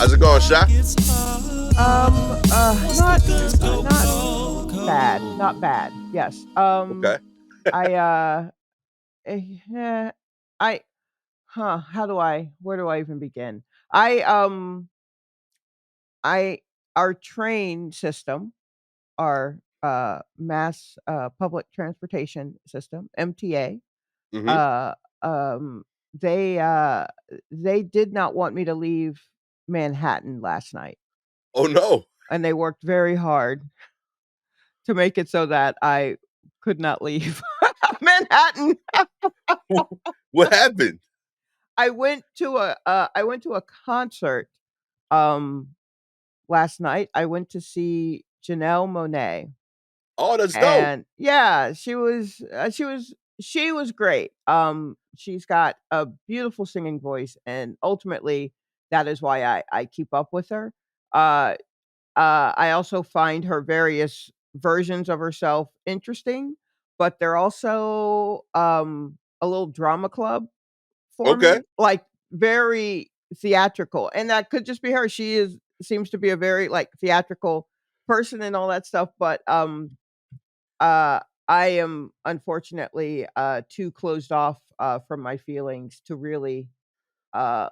How's it going, Sha? Not bad, not bad. Yes. Okay. I yeah, I how do I where do I even begin? I I our train system, our mass public transportation system, MTA, Mm-hmm. uh um they uh they did not want me to leave Manhattan last night, Oh no. and they worked very hard to make it so that I could not leave Manhattan. What happened? I went to a concert um last night. I went to see Janelle Monáe, Oh, that's dope. and yeah, she was great. She's got a beautiful singing voice, and ultimately that is why I keep up with her. Uh I also find her various versions of herself interesting, but they're also, a little drama club for Okay. me, like, very theatrical, and that could just be her. Seems to be a very, like, theatrical person and all that stuff, but, uh, I am unfortunately, too closed off, from my feelings to really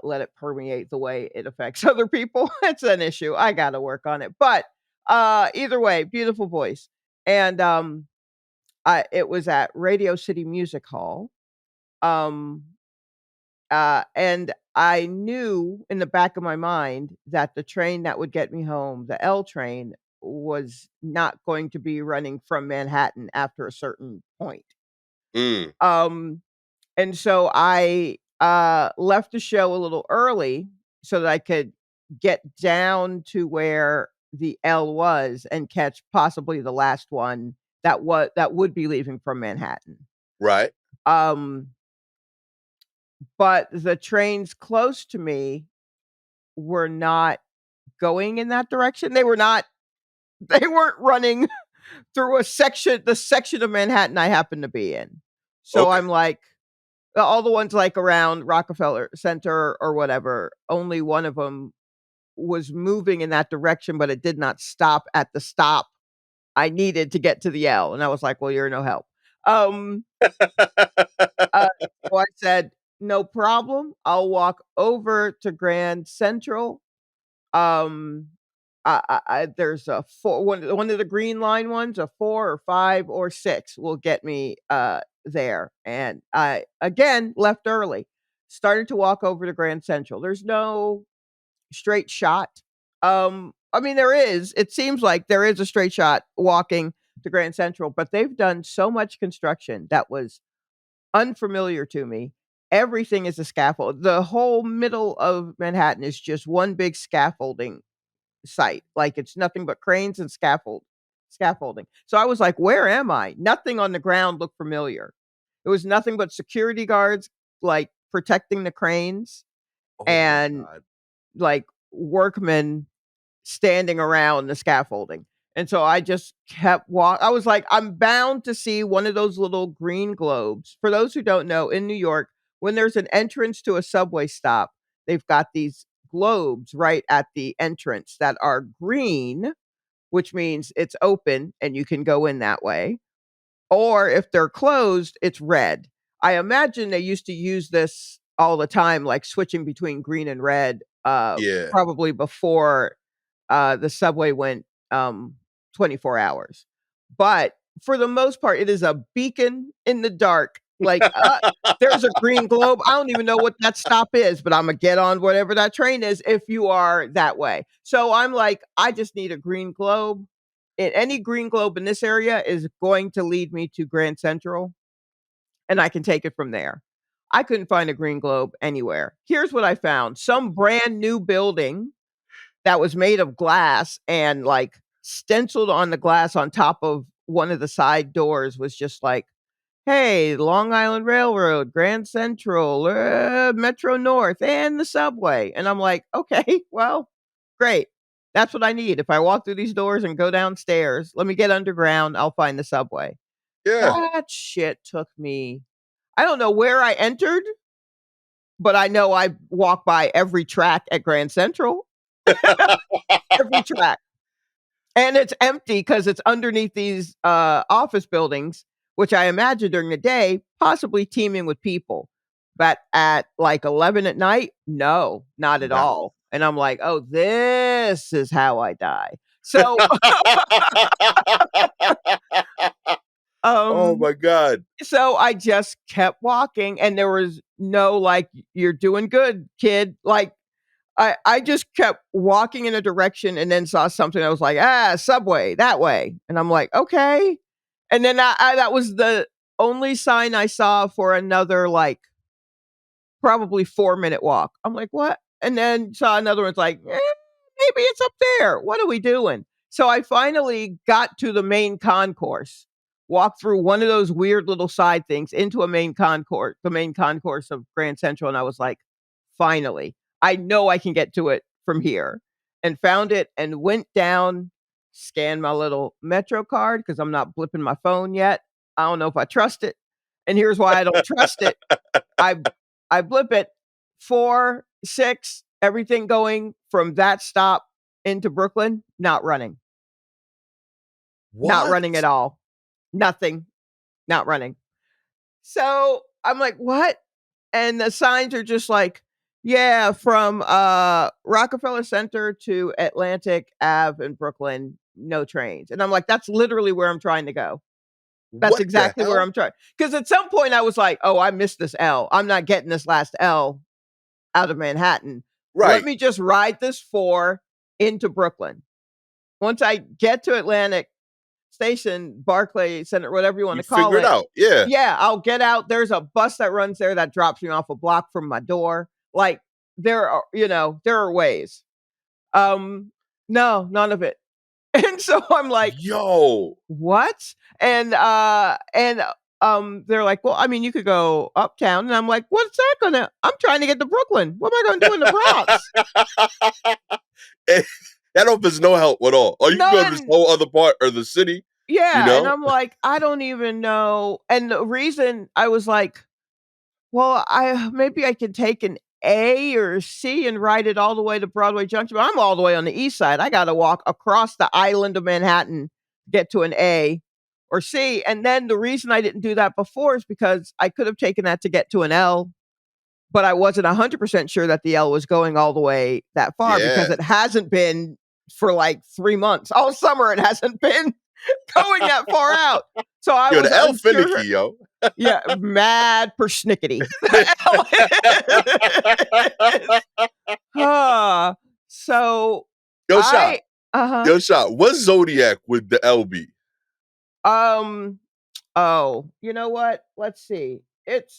let it permeate the way it affects other people. It's an issue. I gotta work on it. But either way, beautiful voice. And it was at Radio City Music Hall. Um and I knew in the back of my mind that the train that would get me home, the L train, was not going to be running from Manhattan after a certain point. Mm. Um And so I, left the show a little early so that I could get down to where the L was and catch possibly the last one that would be leaving from Manhattan. Right. Um, but the trains close to me were not going in that direction. They weren't running through the section of Manhattan I happen to be in. So Okay. I'm like, all the ones, like, around Rockefeller Center or whatever, only one of them was moving in that direction, but it did not stop at the stop I needed to get to the L, and I was like, "Well, you're no help." Um, uh, so I said, "No problem, I'll walk over to Grand Central." Um, there's a 4 one of the green line ones, a 4 or 5 or 6 will get me, there, and I, again, left early. Started to walk over to Grand Central. There's no straight shot. I mean, there is. It seems like there is a straight shot walking to Grand Central, but they've done so much construction that was unfamiliar to me. Everything is a scaffold. The whole middle of Manhattan is just one big scaffolding site. Like, it's nothing but cranes and scaffolding. So I was like, "Where am I?" Nothing on the ground looked familiar. It was nothing but security guards, like, protecting the cranes, Oh my and, God. like, workmen standing around the scaffolding. And so I just kept I was like, "I'm bound to see one of those little green globes." For those who don't know, in New York, when there's an entrance to a subway stop, they've got these globes right at the entrance that are green, which means it's open and you can go in that way. Or if they're closed, it's red. I imagine they used to use this all the time, like switching between green and red, Yeah. probably before the subway went 24 hours. But for the most part, it is a beacon in the dark. Like, there's a green globe. I don't even know what that stop is, but I'm gonna get on whatever that train is if you are that way. So I'm like, I just need a green globe. And any green globe in this area is going to lead me to Grand Central, and I can take it from there. I couldn't find a green globe anywhere. Here's what I found: some brand new building that was made of glass, and, like, stenciled on the glass on top of one of the side doors was just like, "Hey, Long Island Railroad, Grand Central, Metro North, and the subway." And I'm like, "Okay, well, great. That's what I need. If I walk through these doors and go downstairs, let me get underground, I'll find the subway." Yeah. That shit took me, I don't know where I entered, but I know I walked by every track at Grand Central. Every track. And it's empty because it's underneath these office buildings, which I imagine during the day, possibly teeming with people. But at like 11 at night, no, not at No. all. And I'm like, oh, this is how I die. So, Oh um, my god. so I just kept walking, and there was no like, you're doing good, kid. Like, I just kept walking in a direction and then saw something. I was like, subway that way. And I'm like, okay. And then that was the only sign I saw for another like probably 4-minute walk. I'm like, what? And then saw another one's like, maybe it's up there. What are we doing? So I finally got to the main concourse, walked through one of those weird little side things into a main concourse, the main concourse of Grand Central. And I was like, finally, I know I can get to it from here. And found it and went down, scanned my little Metro card because I'm not blipping my phone yet. I don't know if I trust it. And here's why I don't trust it. I I blip it 4, 6, everything going from that stop into Brooklyn, not running. Not What? running at all. Nothing. Not running. So I'm like, what? And the signs are just like, yeah, from Rockefeller Center to Atlantic Ave in Brooklyn, no trains. And I'm like, that's literally where I'm trying to go. That's What the exactly where hell? I'm trying. Because at some point I was like, oh, I missed this L. I'm not getting this last L out of Manhattan. Let Right. me just ride this 4 into Brooklyn. Once I get to Atlantic Station, Barclay Center, whatever you want You to call figure it it, out. Yeah. yeah, I'll get out. There's a bus that runs there that drops me off a block from my door. Like there are ways. Um, no, none of it. And so I'm like, Yo. what? And they're like, well, I mean, you could go uptown. And I'm like, what's that gonna? I'm trying to get to Brooklyn. What am I gonna do in the Bronx? Eh, that offers no help at all. Or you can go to this None. whole other part of the city, you Yeah. And know? I'm like, I don't even know. And the reason I was like, well, I maybe I can take an A or a C and ride it all the way to Broadway Junction. But I'm all the way on the east side. I got to walk across the island of Manhattan to get to an A or C. And then the reason I didn't do that before is because I could have taken that to get to an L, but I wasn't 100% sure that the L was going all the way that far because Yeah. it hasn't been for like 3 months. All summer it hasn't been going that far out. So I Yo, was the L unsure. finicky, yo. Yeah, mad persnickety. Huh. So Yo, Shot. I uh-huh. Yo, Shot. What zodiac would the L be? Um, oh, you know what? Let's see. It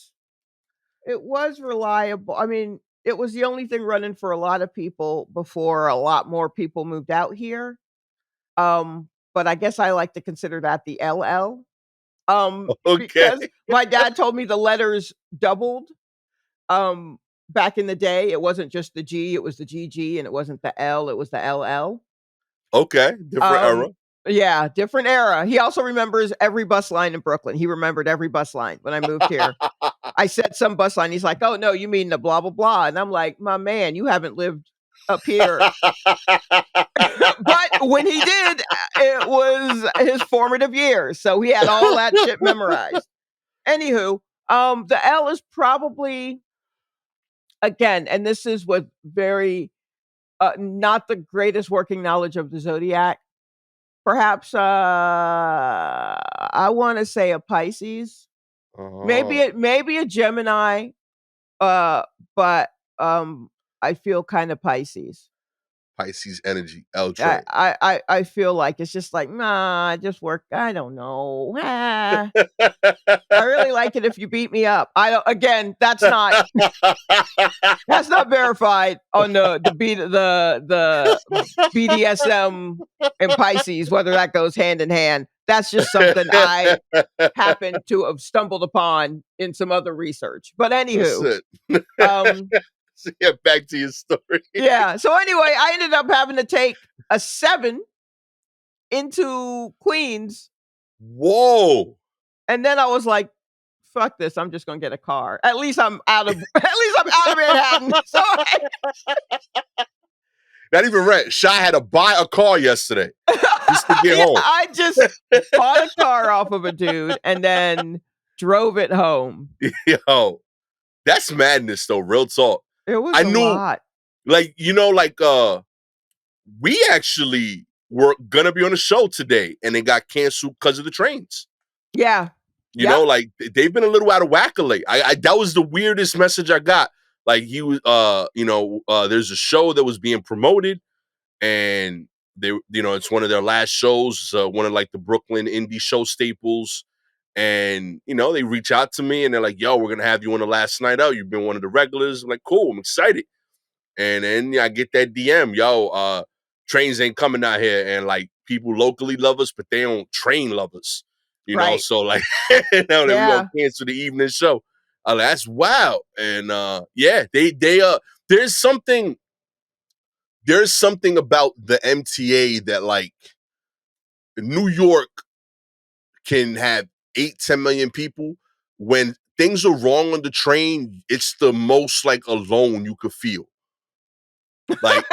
was reliable. I mean, it was the only thing running for a lot of people before a lot more people moved out here. But I guess I like to consider that the LL. Okay. Because my dad told me the letters doubled. Um, Back in the day, it wasn't just the G, it was the GG, and it wasn't the L, it was the LL. Okay. Different era. Um, yeah, different era. He also remembers every bus line in Brooklyn. He remembered every bus line when I moved here. I said some bus line. He's like, "Oh no, you mean the blah blah blah." And I'm like, "My man, you haven't lived up here." But when he did, it was his formative years. So he had all that shit memorized. Anywho, the L is probably again, and this is with very not the greatest working knowledge of the zodiac. Perhaps I want to say a Pisces, Oh, maybe a Gemini, uh, but I feel kind of Pisces. Pisces energy, L I, train. I I feel like it's just like nah, I just work. I don't know. I really like it if you beat me up. I don't. Again, that's not verified on the BDSM and Pisces, whether that goes hand in hand. That's just something I happen to have stumbled upon in some other research. But anywho, Listen. um, So get back to your story. yeah. So anyway, I ended up having to take a 7 into Queens, Whoa. and then I was like, "Fuck this! I'm just gonna get a car. At least I'm out of Manhattan." So Not even rent. Shy had to buy a car yesterday just to get Yeah, home. I just bought a car off of a dude and then drove it home. Yo, that's madness though, real talk. It was I a knew, lot. like, we actually were gonna be on the show today and it got canceled because of the trains. Yeah. You Yep. know, like they've been a little out of whack of late. I that was the weirdest message I got. Like he was there's a show that was being promoted and it's one of their last shows, one of like the Brooklyn indie show staples. And they reach out to me and they're like, yo, we're gonna have you on the last night out. You've been one of the regulars. I'm like, cool, I'm excited. And then I get that DM, yo, trains ain't coming out here. And like people locally love us, but they don't train love us. Right. So like now that we gonna Yeah. cancel the evening show. That's wild. And yeah, they there's something about the MTA that like New York can have 8-10 million people. When things are wrong on the train, it's the most like alone you could feel. Like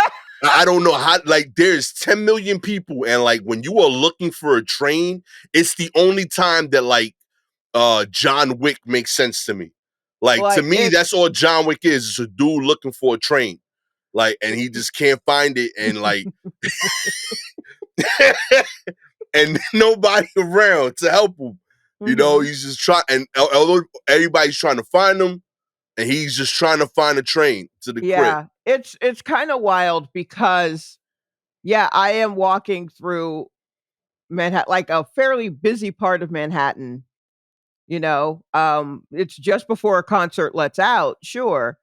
I don't know how, like there's 10 million people and like when you are looking for a train, it's the only time that like John Wick makes sense to me. Like to Like me, it that's all John Wick is a dude looking for a train. Like, and he just can't find it and like and nobody around to help him. Mhm. He's just trying, and although everybody's trying to find him, and he's just trying to find a train to the crib. Yeah. It's kind of wild because yeah, I am walking through Manhattan, like a fairly busy part of Manhattan, it's just before a concert lets out, sure.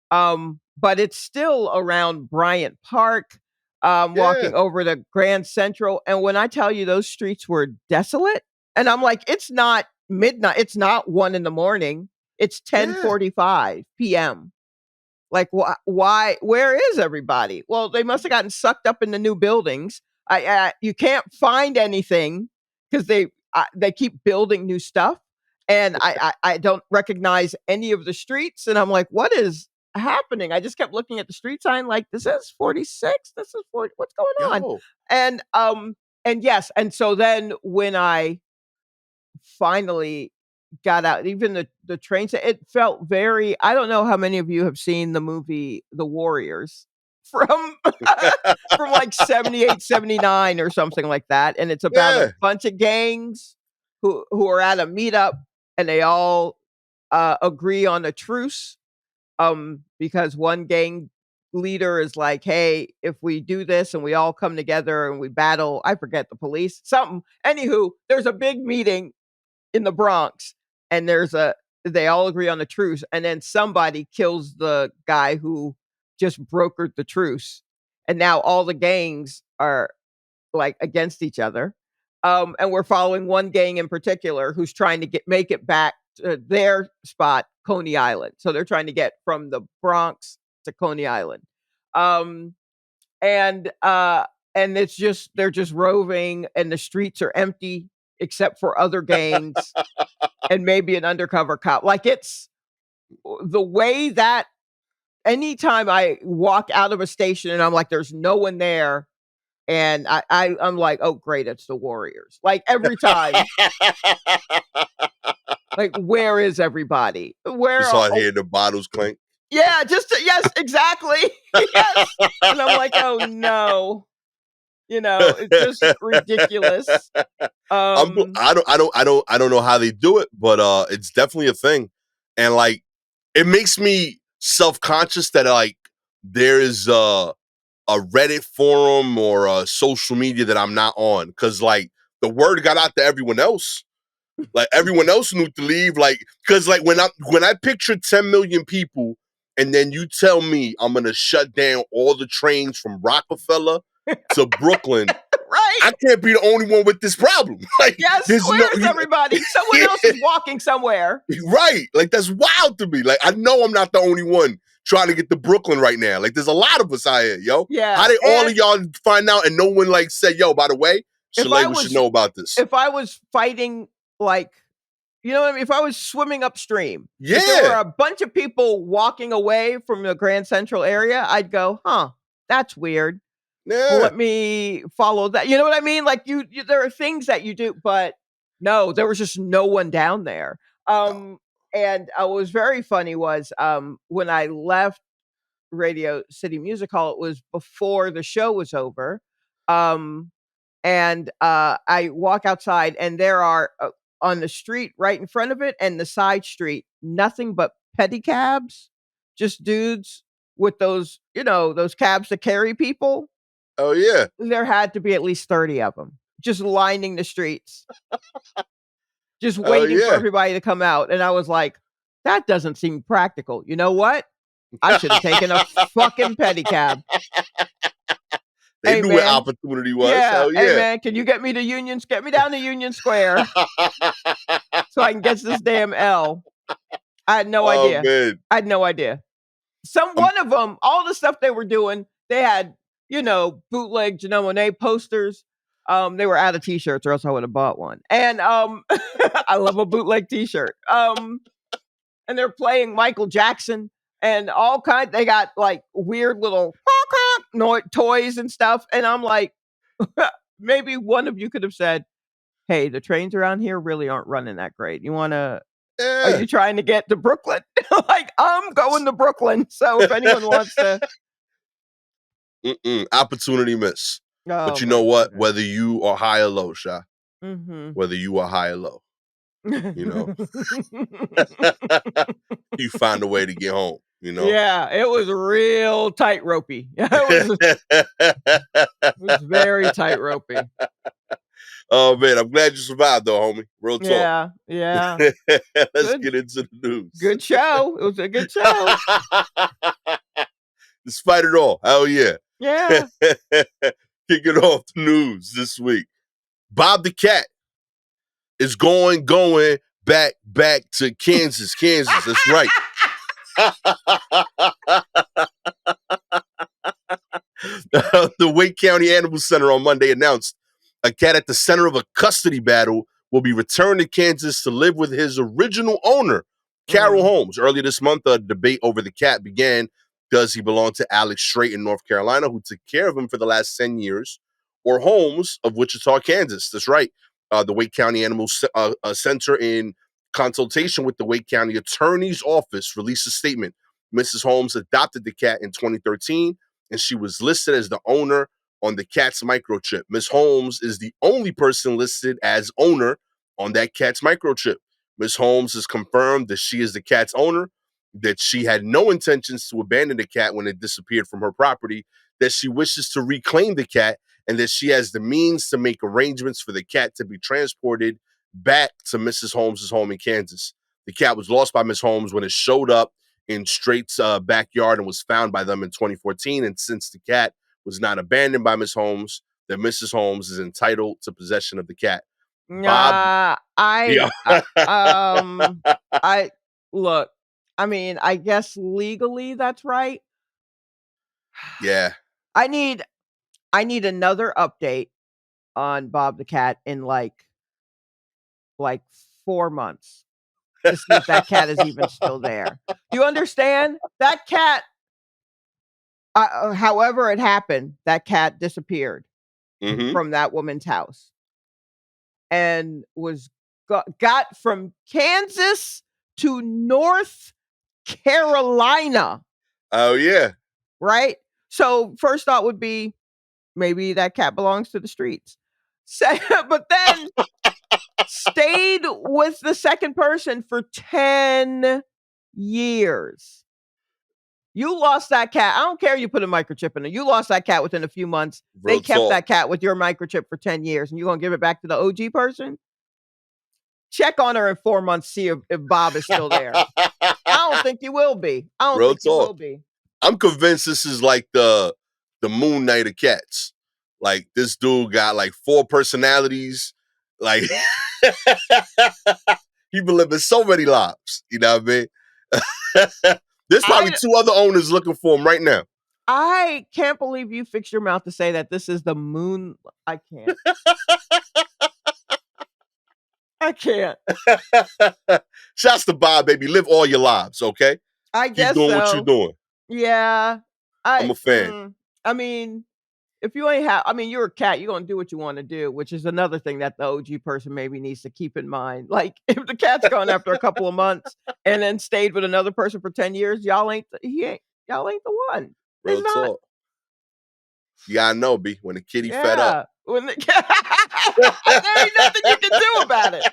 But it's still around Bryant Park, Yeah, walking over to Grand Central, and when I tell you those streets were desolate, and I'm like, it's not midnight, it's not 1 in the morning, it's yeah. 10:45 PM. Like, why where is everybody? Well, they must have gotten sucked up in the new buildings. You can't find anything because they keep building new stuff, and I don't recognize any of the streets, and I'm like, "What is happening?" I just kept looking at the street sign like, "This is 46, this is 40, what's going on?" Yo, And, yes, and so then when I finally got out, even the train sa it felt very I don't know how many of you have seen the movie The Warriors from from, like, 78, 79 or something like that, and it's about a yeah. bunch of gangs who are at a meetup, and they all, agree on a truce, because one gang leader is like, "Hey, if we do this and we all come together and we battle" I forget the police, something. Anywho, there's a big meeting in the Bronx, and they all agree on the truce, and then somebody kills the guy who just brokered the truce, and now all the gangs are like against each other. And we're following one gang in particular who's trying to make it back to their spot, Coney Island. So they're trying to get from the Bronx to Coney Island. Um, and it's just they're just roving and the streets are empty except for other gangs and maybe an undercover cop. Like it's the way that anytime I walk out of a station and I'm like, there's no one there, and I'm like, oh great, it's the Warriors. Like every time, like where is everybody? You Where? saw Oh, hearing the bottles clink. yeah, yes, exactly, yes. And I'm like, oh no, it's just ridiculous. I'm Um, I don't know how they do it, but it's definitely a thing. And like it makes me self-conscious that like there is a Reddit forum or a social media that I'm not on. Cause like the word got out to everyone else. Like everyone else knew to leave. Like, cause like when I picture 10 million people and then you tell me I'm gonna shut down all the trains from Rockefeller to Brooklyn, right. I can't be the only one with this problem. Like, Yes, there's no, where is everybody? Someone else is walking somewhere. right. Like, that's wild to me. Like, I know I'm not the only one trying to get to Brooklyn right now. Like, there's a lot of us out here, yo. How Yeah, did all and of y'all find out and no one, like, said, yo, by the way, if I Shalewa should was know about this? if I was fighting, like, you know what I mean? If I was swimming upstream, if there were Yeah. a bunch of people walking away from the Grand Central area, I'd go, "Huh, that's weird." Yeah. let me follow that. You know what I mean? Like you there are things that you do, but no, there was just no one down there. No. And what was very funny was when I left Radio City Music Hall, it was before the show was over. Um, and I walk outside, and there are on the street right in front of it and the side street, nothing but pedicabs, just dudes with those, those cabs that carry people. Oh yeah. There had to be at least 30 of them just lining the streets, just Oh waiting for yeah. everybody to come out. And I was like, that doesn't seem practical. You know what? I should have taken a fucking pedicab. They Hey knew where man. opportunity was. Yeah. Hell Hey yeah. man, can you get me to Union? Get me down to Union Square so I can get this damn L. I had no Oh idea. man. I had no idea. I'm, One of them, all the stuff they were doing, they had, bootleg Janelle Monáe posters. They were out of t-shirts, or else I would have bought one. And I love a bootleg t-shirt. And they're playing Michael Jackson and all kind. They got like weird little toys and stuff. And I'm like, maybe one of you could have said, "Hey, the trains around here really aren't running that great. Are yeah. you trying to get to Brooklyn?" Like, I'm going to Brooklyn. So if anyone wants to. Opportunity miss. Oh But you my know what? goodness. Whether you are high or low, Sha, Mhm. whether you are high or low, you know, you find a way to get home, you know? Yeah, it was real tight ropey. It was very tight ropey. Oh man, I'm glad you survived though, homie. Real talk. Yeah, yeah. Let's Good get into the news. good show. It was a good show. Despite it all, hell yeah. Yeah. Kicking off the news this week. Bob the Cat is going back to Kansas. Kansas, that's right. The Wake County Animal Center on Monday announced a cat at the center of a custody battle will be returned to Kansas to live with his original owner, Carol Mm, Holmes. Earlier this month, a debate over the cat began. Does he belong to Alex Strait in North Carolina, who took care of him for the last 10 years, or Holmes of Wichita, Kansas? That's right. The Wake County Animal Center, in consultation with the Wake County Attorney's Office, released a statement. Mrs. Holmes adopted the cat in 2013, and she was listed as the owner on the cat's microchip. Ms. Holmes is the only person listed as owner on that cat's microchip. Ms. Holmes has confirmed that she is the cat's owner, that she had no intentions to abandon the cat when it disappeared from her property, that she wishes to reclaim the cat, and that she has the means to make arrangements for the cat to be transported back to Mrs. Holmes' home in Kansas. The cat was lost by Ms. Holmes when it showed up in Straight's backyard and was found by them in 2014. And since the cat was not abandoned by Miss Holmes, that Mrs. Holmes is entitled to possession of the cat. Bob, nah, yeah, I look. I mean, I guess legally that's right. yeah, I need I need another update on Bob the cat in like 4 months to see if that cat is even still there. Do you understand? That cat, however it happened, that cat disappeared hmm from that woman's house and was got from Kansas to North Carolina, oh yeah, right? So first thought would be maybe that cat belongs to the streets. But then stayed with the second person for 10 years. You lost that cat. I don't care you put a microchip in it. You lost that cat within a few months. They real kept talk. that cat with your microchip for 10 years, and you're going to give it back to the OG person? Check on her in 4 months, see if Bob is still there. I don't think you will be. I don't Real think you talk. will be. I'm convinced this is like the Moon Knight of cats. Like this dude got like 4 personalities. Like he been living so many lives. You know what I mean? There's probably I 2 other owners looking for him right now. I can't believe you fixed your mouth to say that this is the moon. I can't. I can't. Shouts to Bob, baby. Live all your lives, okay? I Keep guess doing what you're so. doing. Yeah. I'm a fan. I mean, if you ain't have, I mean, you're a cat, you're gonna do what you wanna do, which is another thing that the OG person maybe needs to keep in mind. Like, if the cat's gone after a couple of months and then stayed with another person for 10 years, y'all ain't the one. It's Real not. talk. You gotta know, B, when the kitty fed up. Yeah. When the there ain't nothing you can do about it.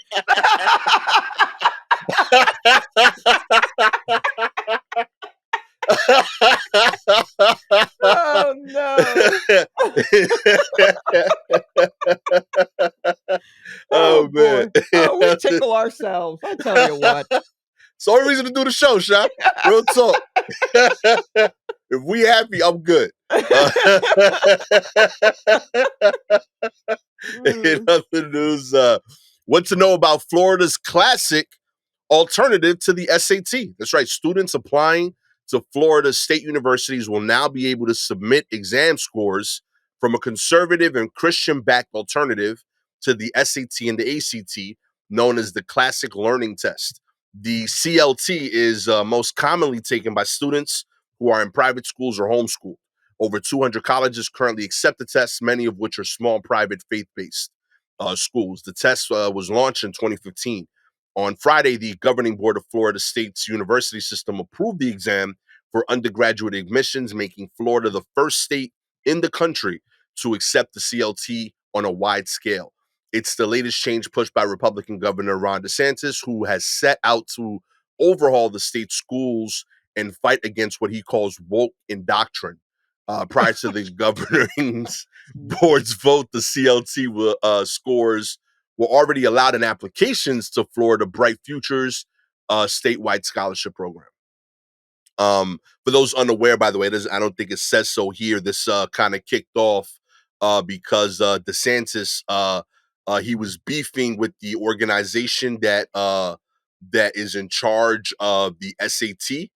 Oh, no. Oh, Oh man. boy. Oh, we tickle ourselves, I tell you what. It's the only reason to do the show, Shop. Real talk. If we happy, I'm good. In Mm. other news, what to know about Florida's classic alternative to the SAT. That's right. Students applying to Florida state universities will now be able to submit exam scores from a conservative and Christian backed alternative to the SAT and the ACT, known as the Classic Learning Test. The CLT is most commonly taken by students who are in private schools or homeschooled. Over 200 colleges currently accept the test, many of which are small, private, faith based schools. The test was launched in 2015. On Friday, the governing board of Florida State's university system approved the exam for undergraduate admissions, making Florida the first state in the country to accept the CLT on a wide scale. It's the latest change pushed by Republican Governor Ron DeSantis, who has set out to overhaul the state's schools and fight against what he calls woke indoctrination. Prior to the governor's board's vote, the CLT scores were already allowed in applications to Florida Bright Futures statewide scholarship program. For those unaware, by the way, I don't think it says so here. This kind of kicked off because DeSantis he was beefing with the organization that is in charge of the SAT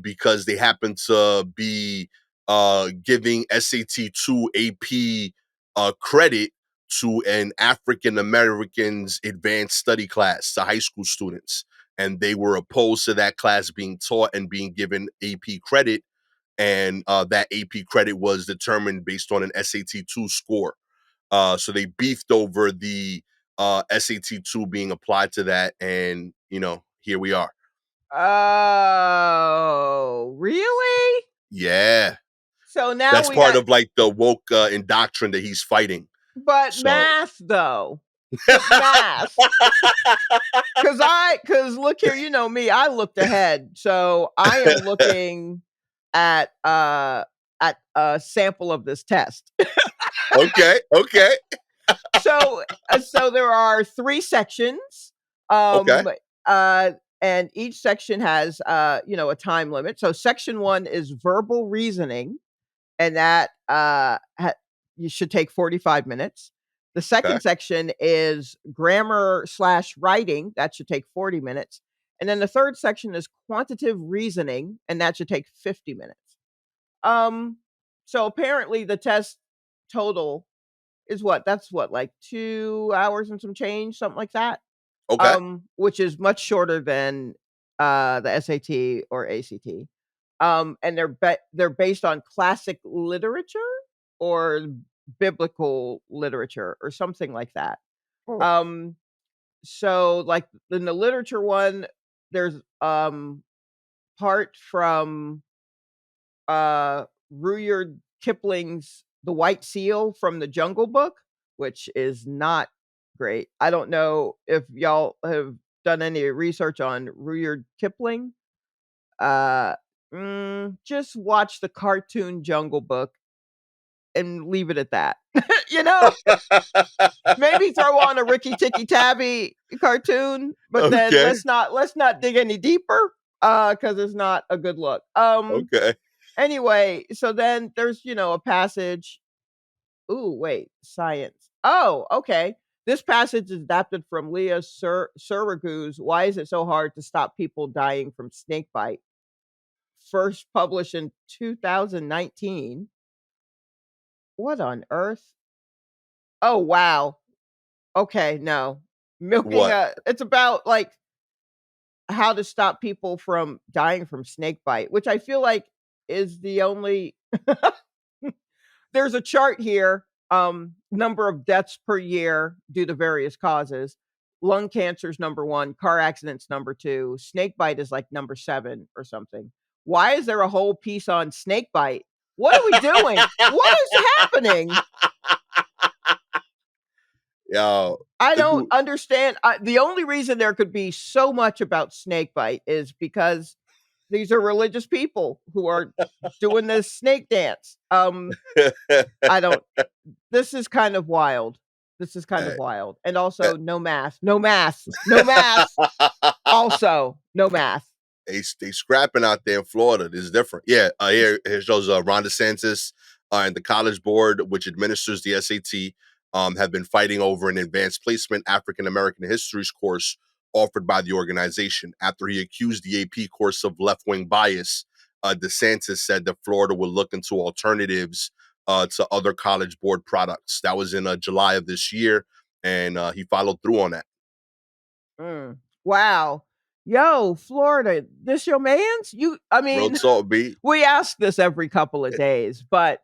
because they happen to be giving SAT 2 AP credit to an African American's advanced study class to high school students. And they were opposed to that class being taught and being given AP credit. And that AP credit was determined based on an SAT 2 score. So they beefed over the SAT 2 being applied to that. And, here we are. Oh, really? Yeah. So now That's we part got, of like the woke indoctrine that he's fighting. but So math though. But math. Cause look here, you know me, I looked ahead. So I am looking at a sample of this test. okay, okay, So there are 3 sections. okay, Um uh and each section has a time limit. So section 1 is verbal reasoning, and that you should take 45 minutes. The okay, second section is grammar slash writing. That should take 40 minutes. And then the third section is quantitative reasoning, and that should take 50 minutes. Um, so apparently the test total is what? That's what, like 2 hours and some change, something like that. okay, Which is much shorter than the SAT or ACT. And they're based on classic literature or biblical literature or something like that. oh, Um, so like in the literature one, there's part from Rudyard Kipling's The White Seal from the Jungle Book, which is not great. I don't know if y'all have done any research on Rudyard Kipling. Uh, just watch the cartoon Jungle Book and leave it at that. you know, maybe throw on a Ricky Tikki Tavi cartoon, but then okay, let's not dig any deeper because it's not a good look. okay, Anyway, so then there's a passage. Ooh, wait, science. Oh, okay. This passage is adapted from Leah Suragu's "Why Is It So Hard to Stop People Dying from Snake Bite?" First published in 2019. What on earth? Oh, wow. Okay, no. Milking what? a It's about, like, how to stop people from dying from snake bite, which I feel like is the only there's a chart here, number of deaths per year due to various causes. Lung cancer is number 1, car accidents number 2, snake bite is like number 7 or something. Why is there a whole piece on snake bite? What are we doing? What is happening? Yo, I don't dude, understand. The only reason there could be so much about snake bite is because these are religious people who are doing this snake dance. I don't this is kind of wild. This is kind of hey, wild. And eh, also no mask. No mask. No mask. Also, no mask. they scrapping out there in Florida. This is different. Yeah, here shows Ron DeSantis and the College Board, which administers the SAT, have been fighting over an advanced placement African American histories course offered by the organization. After he accused the AP course of left wing bias, DeSantis said that Florida would look into alternatives to other College Board products. That was in July of this year, and he followed through on that. Mm. Wow. Yo, Florida, this your man's? I Real mean, talk, B. we ask this every couple of days, but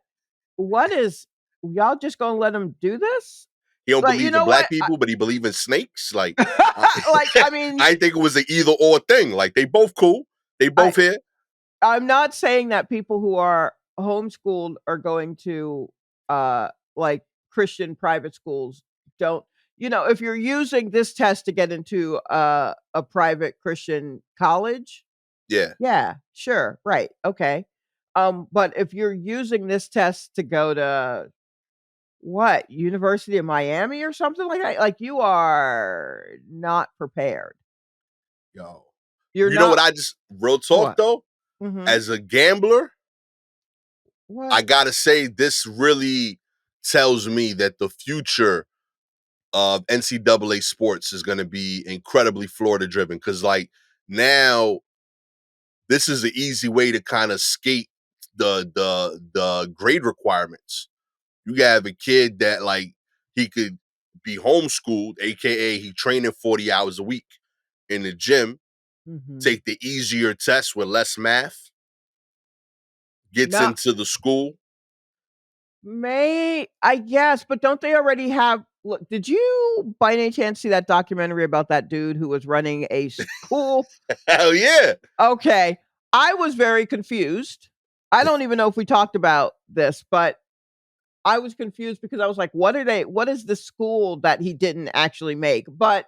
what is y'all just gonna let him do this? He don't Like, you believe in know black what? people, but he believe in snakes. Like, I, Like, I mean, I didn't think it was an either or thing. Like, they both cool. They I both here. I'm not saying that people who are homeschooled are going to, like, Christian private schools don't if you're using this test to get into, a private Christian college, Yeah, yeah, sure, right, okay. But if you're using this test to go to, what, University of Miami or something like that, like, you are not prepared. yo. You're You know what? not I just real talk what? though. Mhm. As a gambler, I What? gotta say this really tells me that the future of NCAA sports is going to be incredibly Florida driven. Because like now, this is an easy way to kind of skate the grade requirements. You have a kid that like he could be homeschooled, aka he training 40 hours a week in the gym, Mhm. take the easier test with less math, gets No. into the school. I guess, but don't they already have look, did you by any chance see that documentary about that dude who was running a school? Hell yeah. Okay. I was very confused. I don't even know if we talked about this, but I was confused because I was like, what is the school that he didn't actually make? But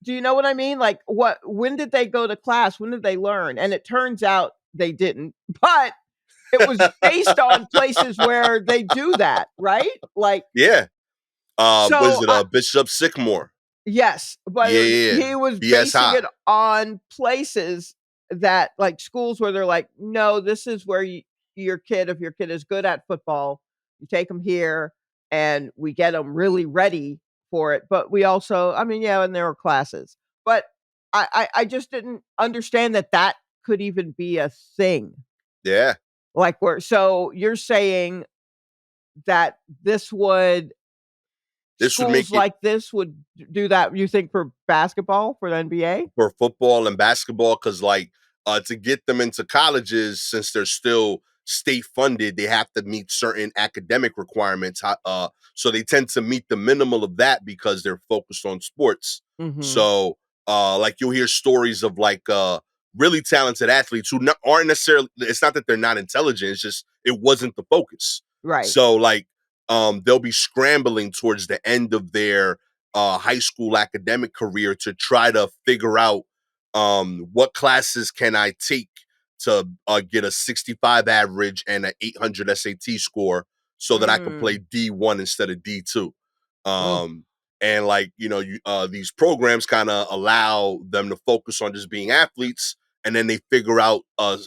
do you know what I mean? Like when did they go to class? When did they learn? And it turns out they didn't. But it was based on places where they do that, right? Like, Yeah. What is so it? I Bishop Sycamore. yes, but Yeah, yeah, yeah. he was BS basing High. it on places that like schools where they're like, "No, this is where if your kid is good at football, you take them here and we get them really ready for it." But we also I mean, yeah, and there were classes. But I just didn't understand that that could even be a thing. Yeah. Like, where so you're saying that this would This would make schools it like this would do that, you think, for basketball, for the NBA? for football and basketball because like to get them into colleges since they're still state funded they have to meet certain academic requirements so they tend to meet the minimal of that because they're focused on sports. Mhm. So like you'll hear stories of like really talented athletes who aren't necessarily, it's not that they're not intelligent, it's just it wasn't the focus. Right. So like they'll be scrambling towards the end of their high school academic career to try to figure out what classes can I take to get a 65 average and an 800 SAT score so that I can play Mm. D1 instead of D2. Ugh. Um, and like, these programs kind of allow them to focus on just being athletes. And then they figure out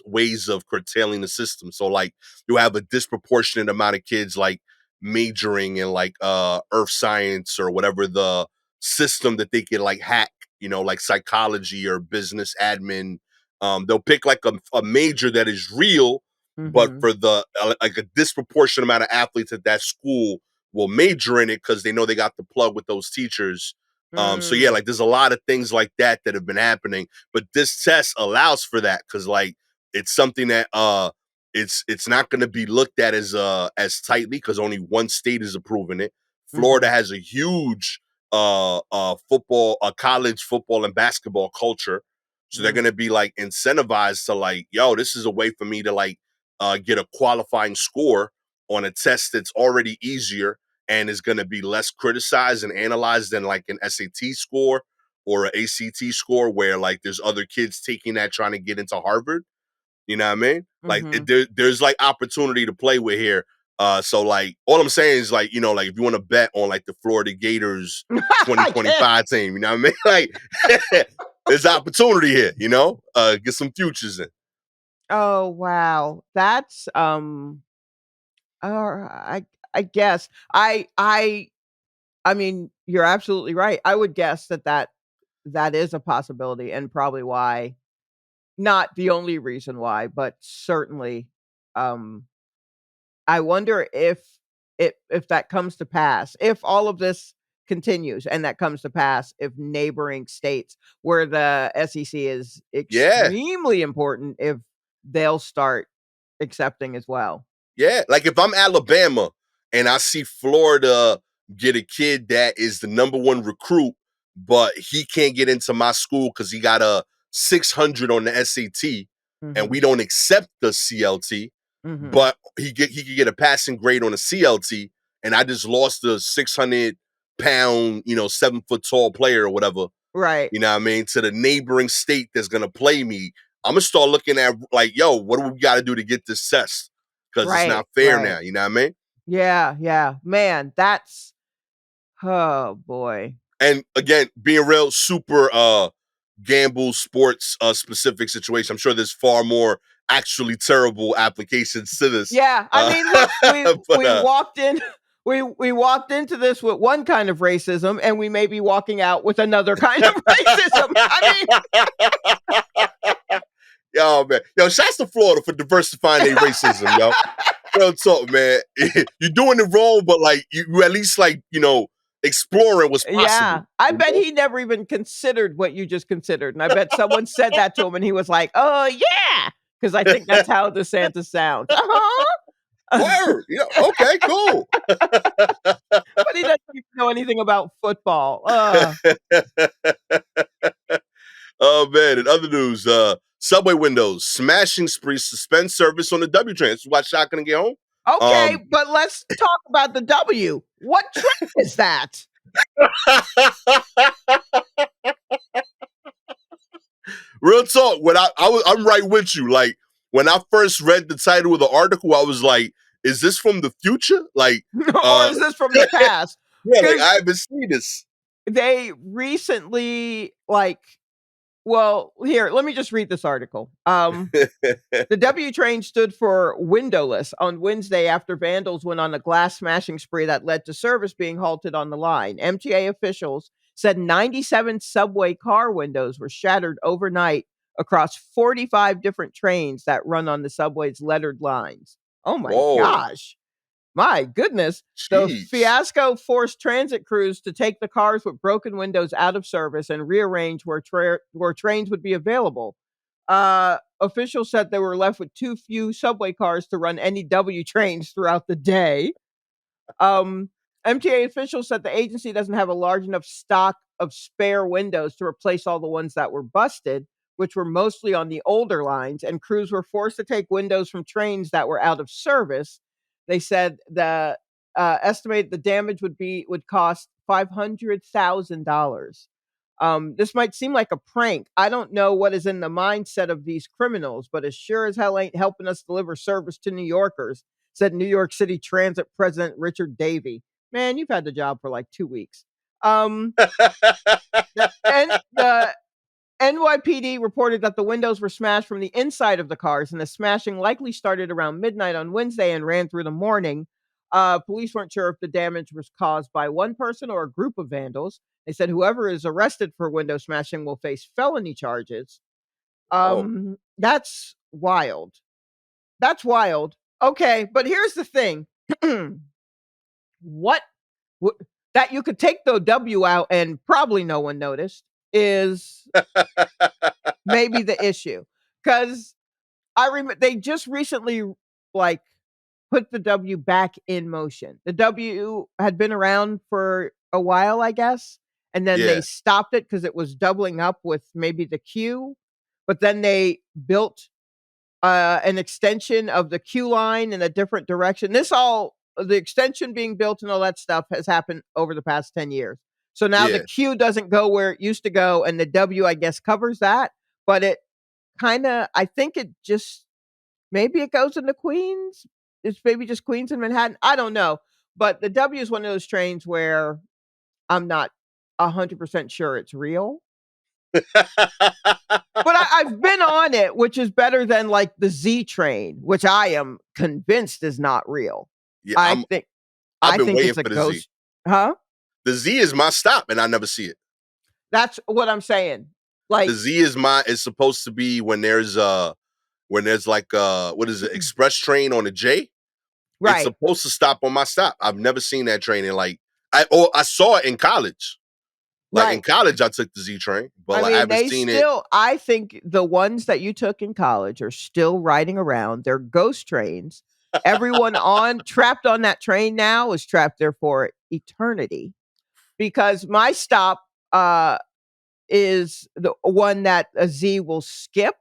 ways of curtailing the system. So like you have a disproportionate amount of kids like majoring in like earth science or whatever the system that they could like hack, like psychology or business admin. They'll pick like a major that is real, but Mhm. for the like a disproportionate amount of athletes at that school will major in it because they know they got the plug with those teachers. So yeah, Mm. like there's a lot of things like that that have been happening, but this test allows for that because like it's something that it's not going to be looked at as tightly because only one state is approving it. Florida Mhm. has a huge football, college football and basketball culture, so they're Mm. going to be like incentivized to like, yo, this is a way for me to like get a qualifying score on a test that's already easier and is going to be less criticized and analyzed than like an SAT score or an ACT score where like there's other kids taking that trying to get into Harvard. You know what I mean? Like Mhm. there's like opportunity to play with here. So like all I'm saying is like, like if you want to bet on like the Florida Gators Yeah. 2025 team, you know what I mean? Like there's opportunity here, get some futures in. Oh, wow. That's, I guess. I mean, you're absolutely right. I would guess that is a possibility and probably why not the only reason why, but certainly, um, I wonder if that comes to pass, if all of this continues and that comes to pass, if neighboring states where the SEC is Yeah. extremely important, if they'll start accepting as well. Yeah, like if I'm Alabama and I see Florida get a kid that is the number one recruit, but he can't get into my school because he got a 600 on the SAT, and we Mhm, don't accept the CLT, mhm. but he could get a passing grade on a CLT, and I just lost the 600 pound, 7 foot tall player or whatever, Right, what I mean, to the neighboring state that's gonna play me. I'm gonna start looking at like, yo, what do we got to do to get this test? Because it's right, not fair right. now. You know what I mean? Yeah, yeah. Man, that's oh boy. And again, being real, super gamble sports specific situation. I'm sure there's far more actually terrible applications to this. Yeah, I mean, look, we But we walked in we walked into this with one kind of racism, and we may be walking out with another kind of racism. I mean, yo, man, yo, shouts to Florida for diversifying their racism, yo. Real talk, man. You're doing it wrong, but like you at least like exploring what's possible. yeah, I You bet know? he never even considered what you just considered, and I bet someone said that to him, and he was like, "Oh, yeah," because I think that's how DeSantis sounds. Uh-huh. Word. Yeah. Okay. Cool. But he doesn't even know anything about football. Oh man. In other news, subway windows, smashing spree, suspend service on the W train. This is why Shot gonna get home. Okay, Um, but let's talk about the W. What train is that? real talk. When I'm right with you. Like when I first read the title of the article, I was like, "Is this from the future?" Like, Or is this from the past? yeah, like Because I haven't seen this. they recently, like well, here, let me just read this article. The W train stood for windowless on Wednesday after vandals went on a glass smashing spree that led to service being halted on the line. MTA officials said 97 subway car windows were shattered overnight across 45 different trains that run on the subway's lettered lines. Oh my Whoa, gosh. My goodness. The jeez. fiasco forced transit crews to take the cars with broken windows out of service and rearrange where trains would be available. Officials said they were left with too few subway cars to run any W trains throughout the day. Um, MTA officials said the agency doesn't have a large enough stock of spare windows to replace all the ones that were busted, which were mostly on the older lines, and crews were forced to take windows from trains that were out of service. They said the estimated the damage would cost $500,000. This might seem like a prank. I don't know what is in the mindset of these criminals, but as sure as hell ain't helping us deliver service to New Yorkers, said New York City Transit President Richard Davey. Man, you've had the job for like 2 weeks. Um, the NYPD reported that the windows were smashed from the inside of the cars, and the smashing likely started around midnight on Wednesday and ran through the morning. Police weren't sure if the damage was caused by one person or a group of vandals. They said whoever is arrested for window smashing will face felony charges. Oh. That's wild. That's wild. Okay, but here's the thing. what w- that you could take the W out and probably no one noticed is maybe the issue. Because I remember they just recently like, put the W back in motion. The W had been around for a while, I guess, and then they Yeah, stopped it because it was doubling up with maybe the Q, but then they built an extension of the Q line in a different direction. The extension being built and all that stuff has happened over the past 10 years. So now the yeah. Q doesn't go where it used to go, and the W, I guess, covers that. But it I think it just, maybe it goes into Queens. It's maybe just Queens and Manhattan. I don't know. But the W is one of those trains where I'm not 100% sure it's real. But I've been on it, which is better than like the Z train, which I am convinced is not real. Yeah, I think I've I been think waiting it's a for the Z. ghost. Huh? The Z is my stop, and I never see it. That's what I'm saying. The Like, Z is supposed to be when there's like what is it, express train on the J? It's right, supposed to stop on my stop. I've never seen that train in like I saw it in college. Like in right. college, I took the Z train, but I like I mean, haven't they seen it. still, I think the ones that you took in college are still riding around. They're ghost trains. Everyone on trapped on that train now is trapped there for eternity, because my stop is the one that a Z will skip,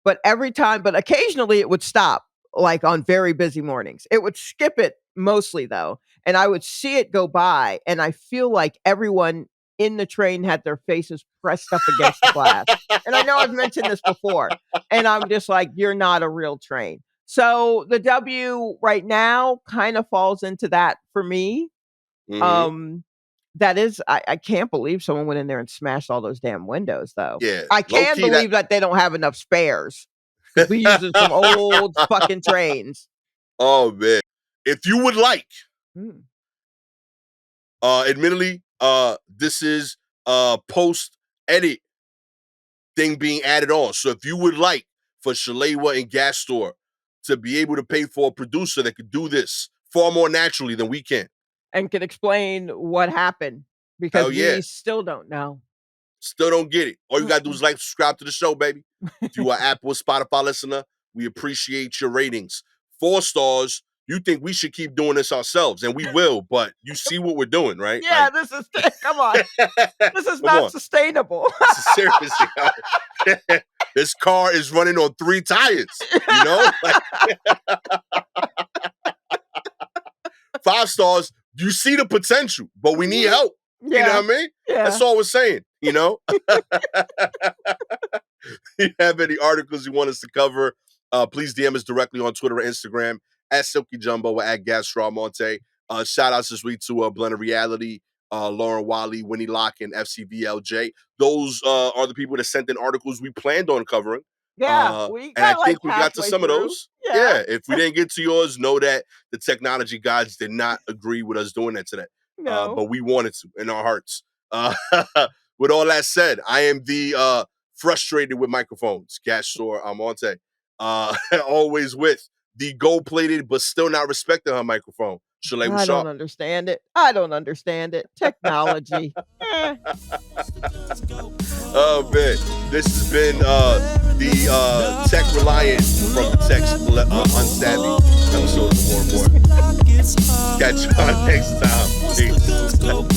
but occasionally it would stop, like on very busy mornings. It would skip it mostly though, and I would see it go by, and I feel like everyone in the train had their faces pressed up against the glass. And I know I've mentioned this before, and I'm just like, you're not a real train. So the W right now kind of falls into that for me. Hmm. Um, that is, I can't believe someone went in there and smashed all those damn windows, though. Yeah, I low can key that. believe that they don't have enough spares because we using some old fucking trains. Oh man, if you would like, Mm. admittedly, this is post edit thing being added on. So if you would like for Shalewa and Gastor to be able to pay for a producer that could do this far more naturally than we can, And can explain what happened because hell yeah. we still don't know. Still don't get it. All you gotta do Mm-mm. is like, subscribe to the show, baby. If you are Apple or Spotify listener, we appreciate your ratings. 4 stars. You think we should keep doing this ourselves, and we will, but you see what we're doing, right? Yeah, Like, this is come on. This is come not on. sustainable. This is serious. This car is running on 3 tires, you know? Like, 5 stars, you see the potential, but we need Mhm. help. You know Yeah. what I mean? That's Yeah. all we're saying, you know? You have any articles you want us to cover, please DM us directly on Twitter or Instagram at Silky Jumbo or at Gastor Almonte. Shout outs this week to Blend of Reality, Lauren Wiley, Winnie Locke, and FCVLJ. Those are the people that sent in articles we planned on covering. Yeah, we And I got like think we got to halfway some of through. those. Yeah. Yeah, if we didn't get to yours, know that the technology gods did not agree with us doing that today. No. But we wanted to in our hearts. With all that said, I am the frustrated with microphones, Gastor Almonte. Always with the gold-plated but still not respecting her microphone, Shalewa I don't Sharpe. understand it. I don't understand it. Technology. Eh. Oh man, this has been the tech reliant from the tech unsavvy episode of the War Report. Catch you on next time. Peace.